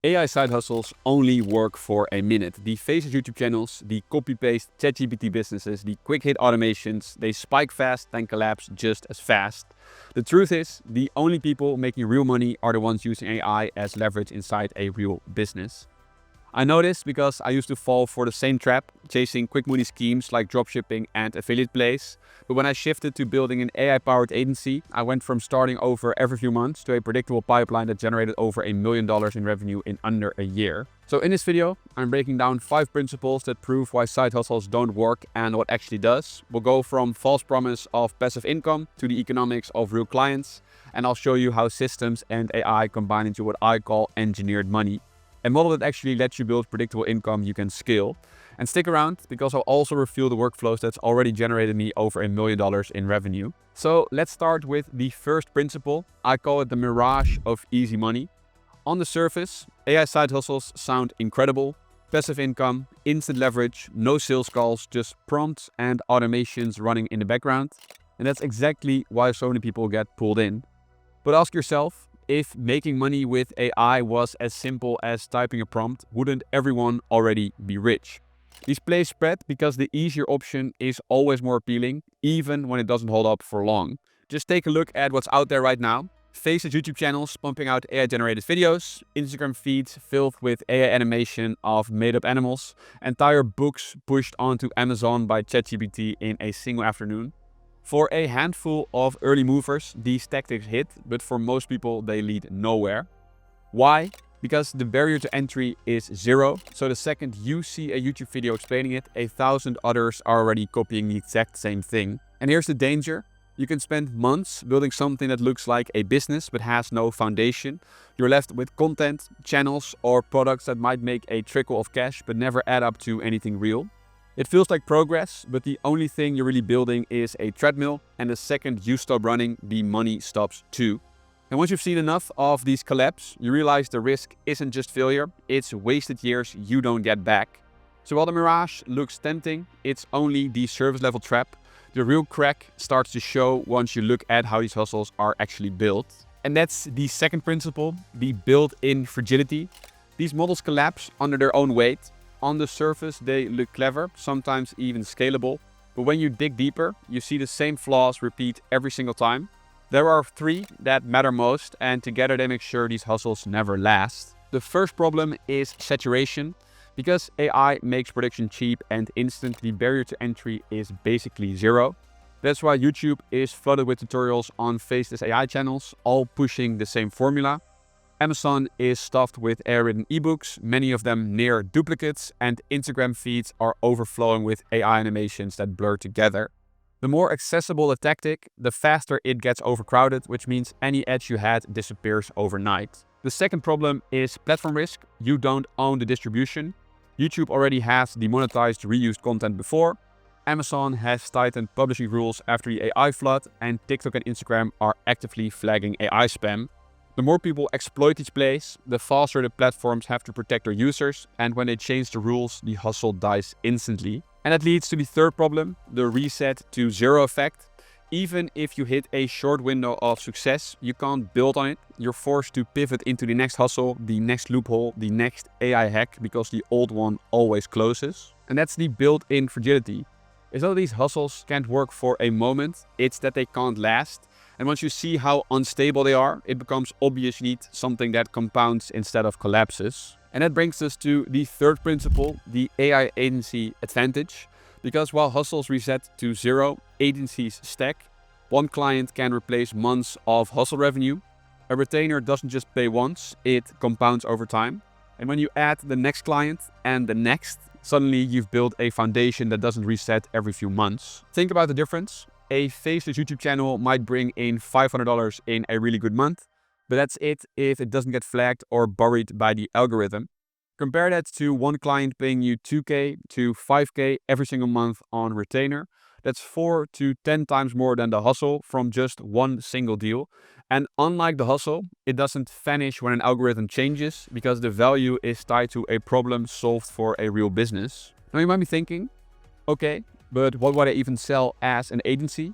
AI side hustles only work for a minute. The faceless YouTube channels, the copy-paste ChatGPT businesses, the quick-hit automations, they spike fast and collapse just as fast. The truth is, the only people making real money are the ones using AI as leverage inside a real business. I know this because I used to fall for the same trap, chasing quick money schemes like dropshipping and affiliate plays. But when I shifted to building an AI-powered agency, I went from starting over every few months to a predictable pipeline that generated over $1 million in revenue in under a year. So in this video, I'm breaking down 5 principles that prove why side hustles don't work and what actually does. We'll go from false promise of passive income to the economics of real clients, and I'll show you how systems and AI combine into what I call engineered money. A model that actually lets you build predictable income you can scale. And stick around because I'll also reveal the workflows that's already generated me over $1 million in revenue. So let's start with the first principle. I call it the Mirage of easy money. On the surface, AI side hustles sound incredible. Passive income, instant leverage, no sales calls, just prompts and automations running in the background. And that's exactly why so many people get pulled in. But ask yourself, if making money with AI was as simple as typing a prompt, wouldn't everyone already be rich? These plays spread because the easier option is always more appealing, even when it doesn't hold up for long. Just take a look at what's out there right now. Faceless YouTube channels pumping out AI-generated videos, Instagram feeds filled with AI animation of made-up animals, entire books pushed onto Amazon by ChatGPT in a single afternoon. For a handful of early movers, these tactics hit, but for most people, they lead nowhere. Why? Because the barrier to entry is zero. So the second you see a YouTube video explaining it, 1,000 others are already copying the exact same thing. And here's the danger. You can spend months building something that looks like a business but has no foundation. You're left with content, channels, or products that might make a trickle of cash but never add up to anything real. It feels like progress, but the only thing you're really building is a treadmill, and the second you stop running, the money stops too. And once you've seen enough of these collapse, you realize the risk isn't just failure, it's wasted years you don't get back. So while the Mirage looks tempting, it's only the service level trap. The real crack starts to show once you look at how these hustles are actually built. And that's the second principle, the built-in fragility. These models collapse under their own weight. On the surface, they look clever, sometimes even scalable. But when you dig deeper, you see the same flaws repeat every single time. There are 3 that matter most, and together they make sure these hustles never last. The first problem is saturation. Because AI makes prediction cheap and instant, the barrier to entry is basically zero. That's why YouTube is flooded with tutorials on faceless AI channels, all pushing the same formula. Amazon is stuffed with AI-written ebooks, many of them near duplicates, and Instagram feeds are overflowing with AI animations that blur together. The more accessible a tactic, the faster it gets overcrowded, which means any edge you had disappears overnight. The second problem is platform risk. You don't own the distribution. YouTube already has demonetized reused content before. Amazon has tightened publishing rules after the AI flood, and TikTok and Instagram are actively flagging AI spam. The more people exploit each place, the faster the platforms have to protect their users, and when they change the rules, the hustle dies instantly. And that leads to the third problem, the reset to zero effect. Even if you hit a short window of success, you can't build on it. You're forced to pivot into the next hustle, the next loophole, the next AI hack, because the old one always closes. And that's the built-in fragility. It's not that these hustles can't work for a moment, it's that they can't last. And once you see how unstable they are, it becomes obvious you need something that compounds instead of collapses. And that brings us to the third principle, the AI agency advantage. Because while hustles reset to zero, agencies stack. One client can replace months of hustle revenue. A retainer doesn't just pay once, it compounds over time. And when you add the next client and the next, suddenly you've built a foundation that doesn't reset every few months. Think about the difference. A faceless YouTube channel might bring in $500 in a really good month, but that's it if it doesn't get flagged or buried by the algorithm. Compare that to one client paying you $2K to $5K every single month on retainer. That's 4 to 10 times more than the hustle from just one single deal. And unlike the hustle, it doesn't vanish when an algorithm changes because the value is tied to a problem solved for a real business. Now you might be thinking, okay, but what would I even sell as an agency?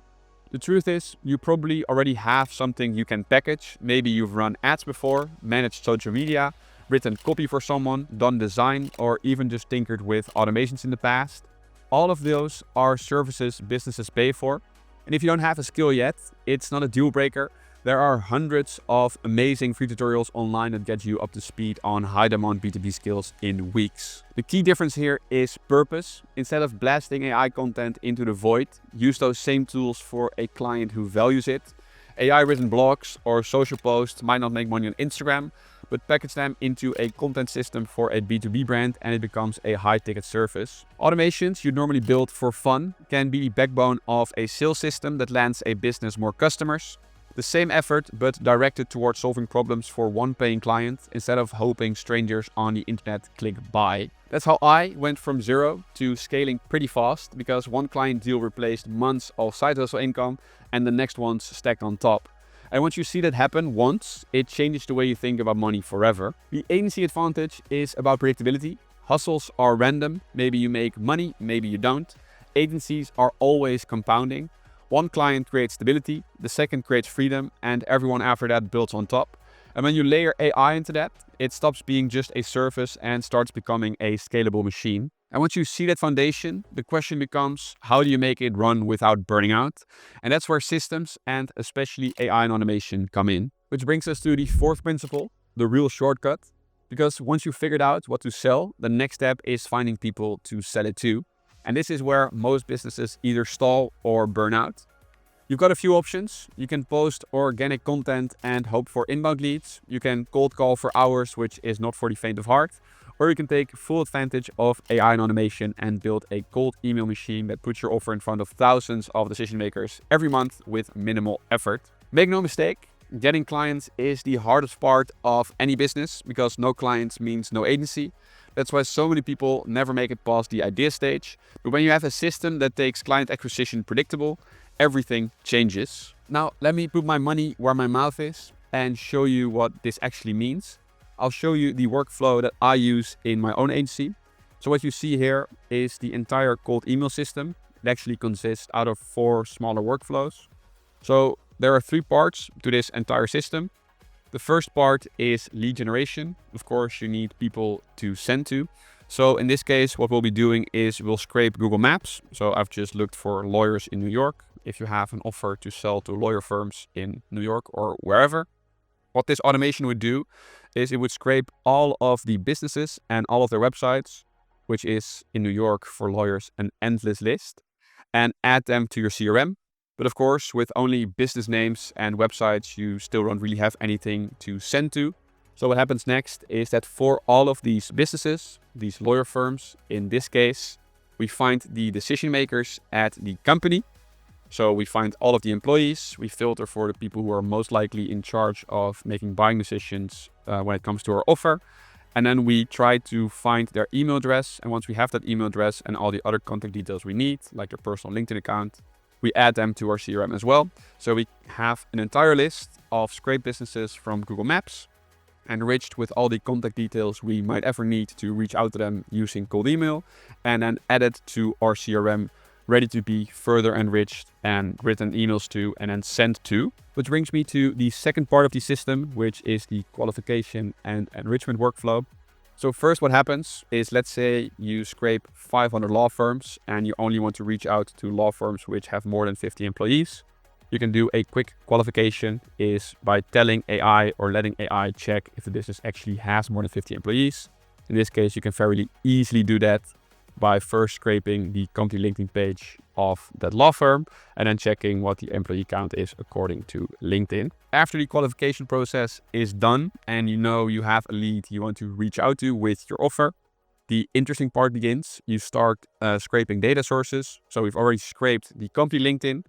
The truth is, you probably already have something you can package. Maybe you've run ads before, managed social media, written copy for someone, done design, or even just tinkered with automations in the past. All of those are services businesses pay for. And if you don't have a skill yet, it's not a deal breaker. There are hundreds of amazing free tutorials online that get you up to speed on high demand B2B skills in weeks. The key difference here is purpose. Instead of blasting AI content into the void, use those same tools for a client who values it. AI written blogs or social posts might not make money on Instagram, but package them into a content system for a B2B brand and it becomes a high ticket service. Automations you normally build for fun can be the backbone of a sales system that lands a business more customers. The same effort, but directed towards solving problems for one paying client instead of hoping strangers on the internet click buy. That's how I went from zero to scaling pretty fast, because one client deal replaced months of side hustle income and the next ones stacked on top. And once you see that happen once, it changes the way you think about money forever. The agency advantage is about predictability. Hustles are random. Maybe you make money, maybe you don't. Agencies are always compounding. One client creates stability, the second creates freedom, and everyone after that builds on top. And when you layer AI into that, it stops being just a service and starts becoming a scalable machine. And once you see that foundation, the question becomes, how do you make it run without burning out? And that's where systems and especially AI and automation come in. Which brings us to the fourth principle, the real shortcut. Because once you've figured out what to sell, the next step is finding people to sell it to. And this is where most businesses either stall or burn out. You've got a few options. You can post organic content and hope for inbound leads. You can cold call for hours, which is not for the faint of heart. Or you can take full advantage of AI and automation and build a cold email machine that puts your offer in front of thousands of decision makers every month with minimal effort. Make no mistake, getting clients is the hardest part of any business, because no clients means no agency. That's why so many people never make it past the idea stage. But when you have a system that takes client acquisition predictable, everything changes. Now, let me put my money where my mouth is and show you what this actually means. I'll show you the workflow that I use in my own agency. So what you see here is the entire cold email system. It actually consists out of 4 smaller workflows. So there are 3 parts to this entire system. The first part is lead generation. Of course, you need people to send to. So in this case, what we'll be doing is we'll scrape Google Maps. So I've just looked for lawyers in New York. If you have an offer to sell to lawyer firms in New York or wherever, what this automation would do is it would scrape all of the businesses and all of their websites, which is in New York for lawyers an endless list, and add them to your CRM. But of course, with only business names and websites, you still don't really have anything to send to. So what happens next is that for all of these businesses, these lawyer firms, in this case, we find the decision makers at the company. So we find all of the employees, we filter for the people who are most likely in charge of making buying decisions when it comes to our offer. And then we try to find their email address. And once we have that email address and all the other contact details we need, like their personal LinkedIn account, we add them to our CRM as well. So we have an entire list of scraped businesses from Google Maps, enriched with all the contact details we might ever need to reach out to them using cold email, and then added to our CRM, ready to be further enriched and written emails to and then sent to. Which brings me to the second part of the system, which is the qualification and enrichment workflow. So first what happens is, let's say you scrape 500 law firms and you only want to reach out to law firms which have more than 50 employees. You can do a quick qualification is by telling AI or letting AI check if the business actually has more than 50 employees. In this case, you can fairly easily do that by first scraping the company LinkedIn page of that law firm and then checking what the employee count is according to LinkedIn. After the qualification process is done and you know you have a lead you want to reach out to with your offer, the interesting part begins. You start scraping data sources. So we've already scraped the company LinkedIn,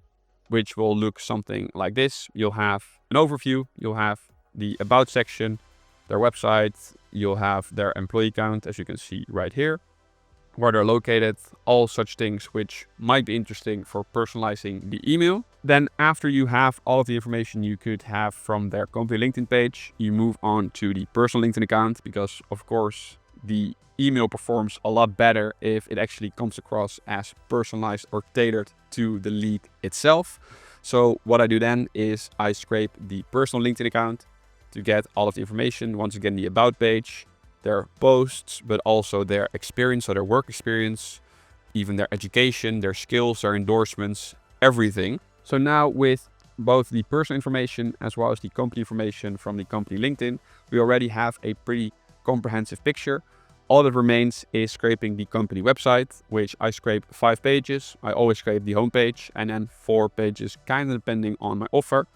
which will look something like this. You'll have an overview, you'll have the about section, their website, you'll have their employee count, as you can see right here, where they're located, all such things which might be interesting for personalizing the email. Then after you have all of the information you could have from their company LinkedIn page, you move on to the personal LinkedIn account, because of course the email performs a lot better if it actually comes across as personalized or tailored to the lead itself. So what I do then is I scrape the personal LinkedIn account, to get all of the information. Once again, the about page, their posts, but also their experience, so their work experience, even their education, their skills, their endorsements, everything. So now with both the personal information as well as the company information from the company LinkedIn, we already have a pretty comprehensive picture. All that remains is scraping the company website, which I scrape 5 pages. I always scrape the homepage and then 4 pages, kind of depending on my offer.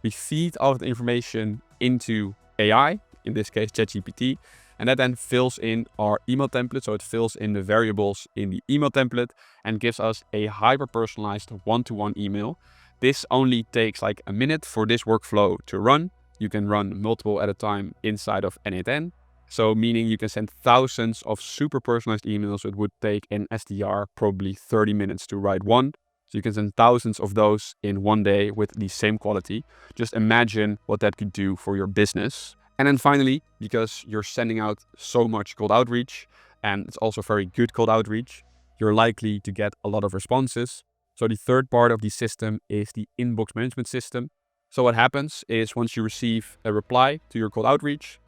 We feed all of the information into AI, in this case ChatGPT, and that then fills in our email template. So it fills in the variables in the email template and gives us a hyper-personalized one-to-one email. This only takes like a minute for this workflow to run. You can run multiple at a time inside of n8n. So meaning you can send thousands of super personalized emails. It would take an SDR probably 30 minutes to write one. So you can send thousands of those in one day with the same quality. Just imagine what that could do for your business. And then finally, because you're sending out so much cold outreach, and it's also very good cold outreach, you're likely to get a lot of responses. So the third part of the system is the inbox management system. So what happens is once you receive a reply to your cold outreach,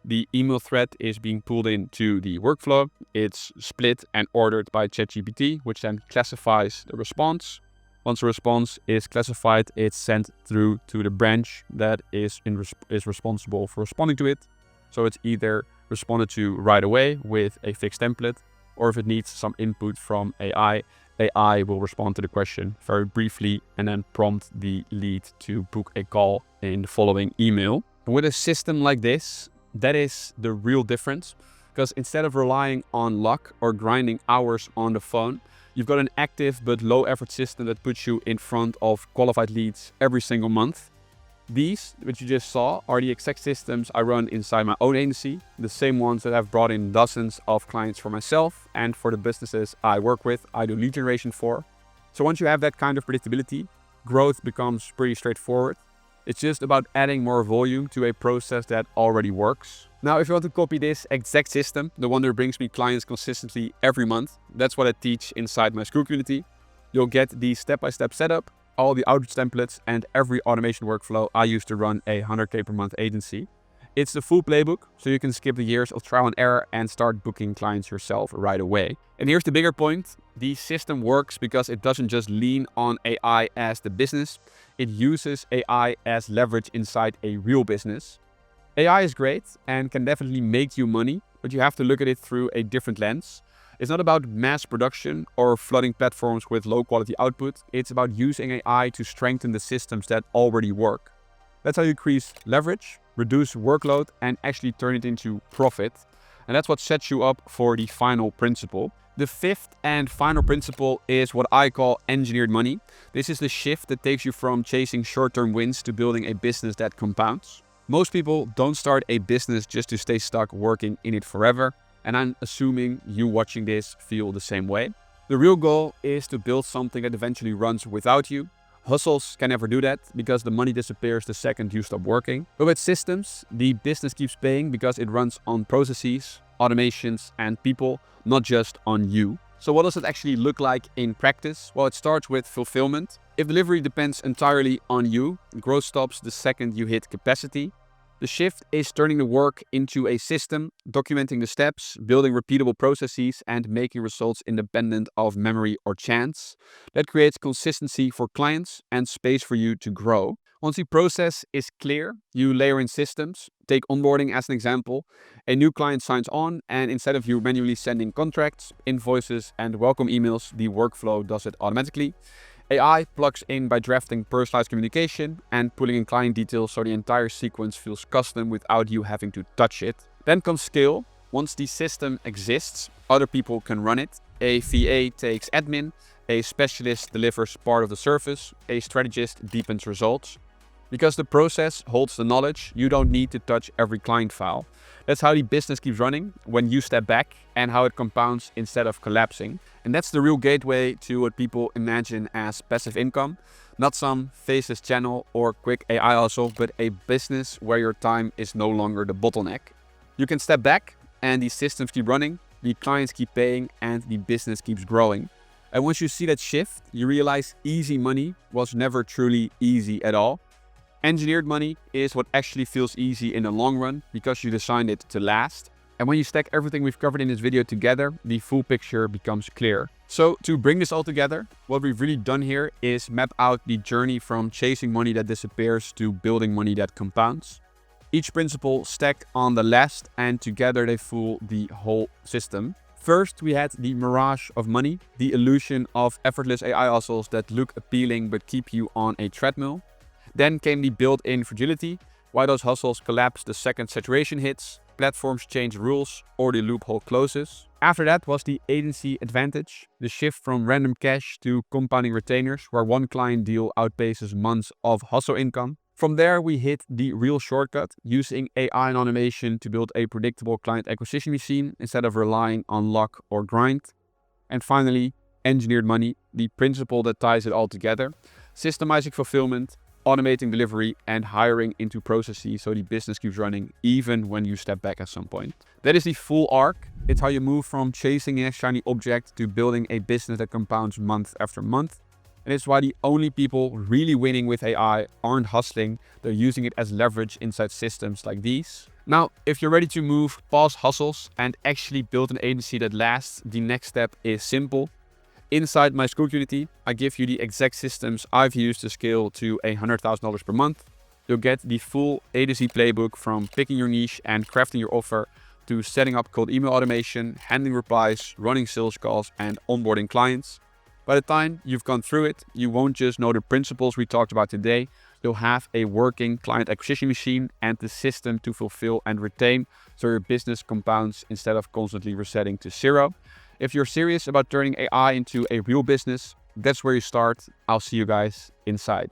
the email thread is being pulled into the workflow. It's split and ordered by ChatGPT, which then classifies the response. Once the response is classified, it's sent through to the branch that is responsible for responding to it. So it's either responded to right away with a fixed template, or if it needs some input from AI, AI will respond to the question very briefly and then prompt the lead to book a call in the following email. And with a system like this, that is the real difference, because instead of relying on luck or grinding hours on the phone, you've got an active but low effort system that puts you in front of qualified leads every single month. These, which you just saw, are the exact systems I run inside my own agency, the same ones that have brought in dozens of clients for myself and for the businesses I work with, I do lead generation for. So once you have that kind of predictability, growth becomes pretty straightforward. It's just about adding more volume to a process that already works. Now, if you want to copy this exact system, the one that brings me clients consistently every month, that's what I teach inside my school community. You'll get the step-by-step setup, all the outreach templates, and every automation workflow I use to run a 100K per month agency. It's the full playbook, so you can skip the years of trial and error and start booking clients yourself right away. And here's the bigger point. The system works because it doesn't just lean on AI as the business. It uses AI as leverage inside a real business. AI is great and can definitely make you money, but you have to look at it through a different lens. It's not about mass production or flooding platforms with low quality output. It's about using AI to strengthen the systems that already work. That's how you increase leverage, reduce workload, and actually turn it into profit. And that's what sets you up for the final principle. The fifth and final principle is what I call engineered money. This is the shift that takes you from chasing short-term wins to building a business that compounds. Most people don't start a business just to stay stuck working in it forever. And I'm assuming you watching this feel the same way. The real goal is to build something that eventually runs without you. Hustles can never do that because the money disappears the second you stop working. But with systems, the business keeps paying because it runs on processes, automations, and people, not just on you. So what does it actually look like in practice? Well, it starts with fulfillment. If delivery depends entirely on you, growth stops the second you hit capacity. The shift is turning the work into a system, documenting the steps, building repeatable processes, and making results independent of memory or chance. That creates consistency for clients and space for you to grow. Once the process is clear, you layer in systems. Take onboarding as an example. A new client signs on, and instead of you manually sending contracts, invoices, and welcome emails, the workflow does it automatically. AI plugs in by drafting personalized communication and pulling in client details so the entire sequence feels custom without you having to touch it. Then comes scale. Once the system exists, other people can run it. A VA takes admin, a specialist delivers part of the service, a strategist deepens results. Because the process holds the knowledge, you don't need to touch every client file. That's how the business keeps running when you step back and how it compounds instead of collapsing. And that's the real gateway to what people imagine as passive income. Not some faceless channel or quick AI hustle, but a business where your time is no longer the bottleneck. You can step back and the systems keep running, the clients keep paying, and the business keeps growing. And once you see that shift, you realize easy money was never truly easy at all. Engineered money is what actually feels easy in the long run because you designed it to last. And when you stack everything we've covered in this video together, the full picture becomes clear. So to bring this all together, what we've really done here is map out the journey from chasing money that disappears to building money that compounds. Each principle stack on the last, and together they fool the whole system. First, we had the mirage of money, the illusion of effortless AI hustles that look appealing but keep you on a treadmill. Then came the built-in fragility, why those hustles collapse the second saturation hits, platforms change rules, or the loophole closes. After that was the agency advantage, the shift from random cash to compounding retainers, where one client deal outpaces months of hustle income. From there, we hit the real shortcut, using AI and automation to build a predictable client acquisition machine instead of relying on luck or grind. And finally, engineered money, the principle that ties it all together, systemizing fulfillment, automating delivery, and hiring into processes so the business keeps running even when you step back at some point. That is the full arc. It's how you move from chasing a shiny object to building a business that compounds month after month. And it's why the only people really winning with AI aren't hustling, they're using it as leverage inside systems like these. Now, if you're ready to move past hustles and actually build an agency that lasts, the next step is simple. Inside my school community, I give you the exact systems I've used to scale to $100,000 per month. You'll get the full A to Z playbook from picking your niche and crafting your offer to setting up cold email automation, handling replies, running sales calls, and onboarding clients. By the time you've gone through it, you won't just know the principles we talked about today, you'll have a working client acquisition machine and the system to fulfill and retain so your business compounds instead of constantly resetting to zero. If you're serious about turning AI into a real business, that's where you start. I'll see you guys inside.